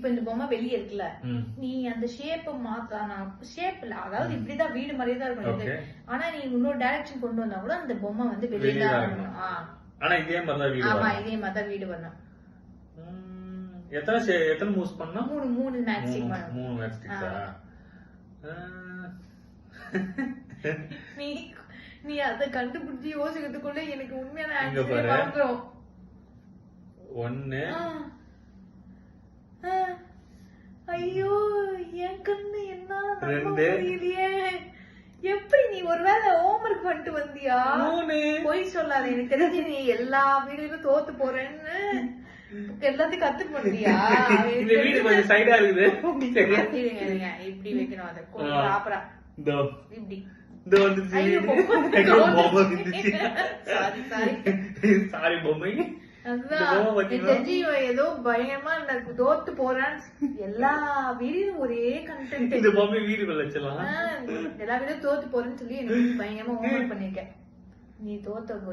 இப்ப இந்த பொம்மை வெளியே இருக்குல்ல, நீ அந்த ஷேப் மாத்தானா, ஷேப் இல்ல, அதாவது இப்படிதான் வீடு மாதிரியே தான் இருக்கும். ஆனா நீ இன்னொரு டைரக்ஷன் கொண்டு வந்தா கூட அந்த பொம்மை வந்து வெளியே தான் இருக்கணும். ஆனா இதே மாதிரிதான் வீடு. ஆமா, இதே மாதிரிதான் வீடு வரணும். எத்தனை மூவ்ஸ் பண்ணா? 3 மேக்ஸ்டிக் பண்ணணும். 3 மேக்ஸ்டிக்ஸா? நீ அத கண்டுபிடிச்சு யோசிக்கிறதுக்குள்ள எனக்கு உண்மையான ஆன்சர் மறந்துரும். 1. ஐயோ என் கண்ணு என்ன 2. எப்படி நீ ஒருவேளை ஹோம்வொர்க் பண்ணிட்டு வந்தியா? 3. போய் சொல்லாத, எனக்கு தெரிஞ்சு நீ எல்லா வீடியோலும் தோத்து போறேன்னு எல்லாத்தையும் கத்துட்டு வந்தியா? இந்த வீடு கொஞ்சம் சைடா இருக்குது. இப்படி வைக்கணும், அதை ப்ராப்பரா இப்படி. சாரி பொம்மை. ஏதோ பயமா தோத்து போறான்னு எல்லா வீடியும் ஒரே கண்டென்ட். இந்த பொம்மை வீடுக்குள்ள வச்சலாம். எல்லா வீடியும் தோத்து போறேன்னு சொல்லி எனக்கு பயங்கரமா ஹோம்வொர்க் பண்ணிருக்கேன். நீ தோத்த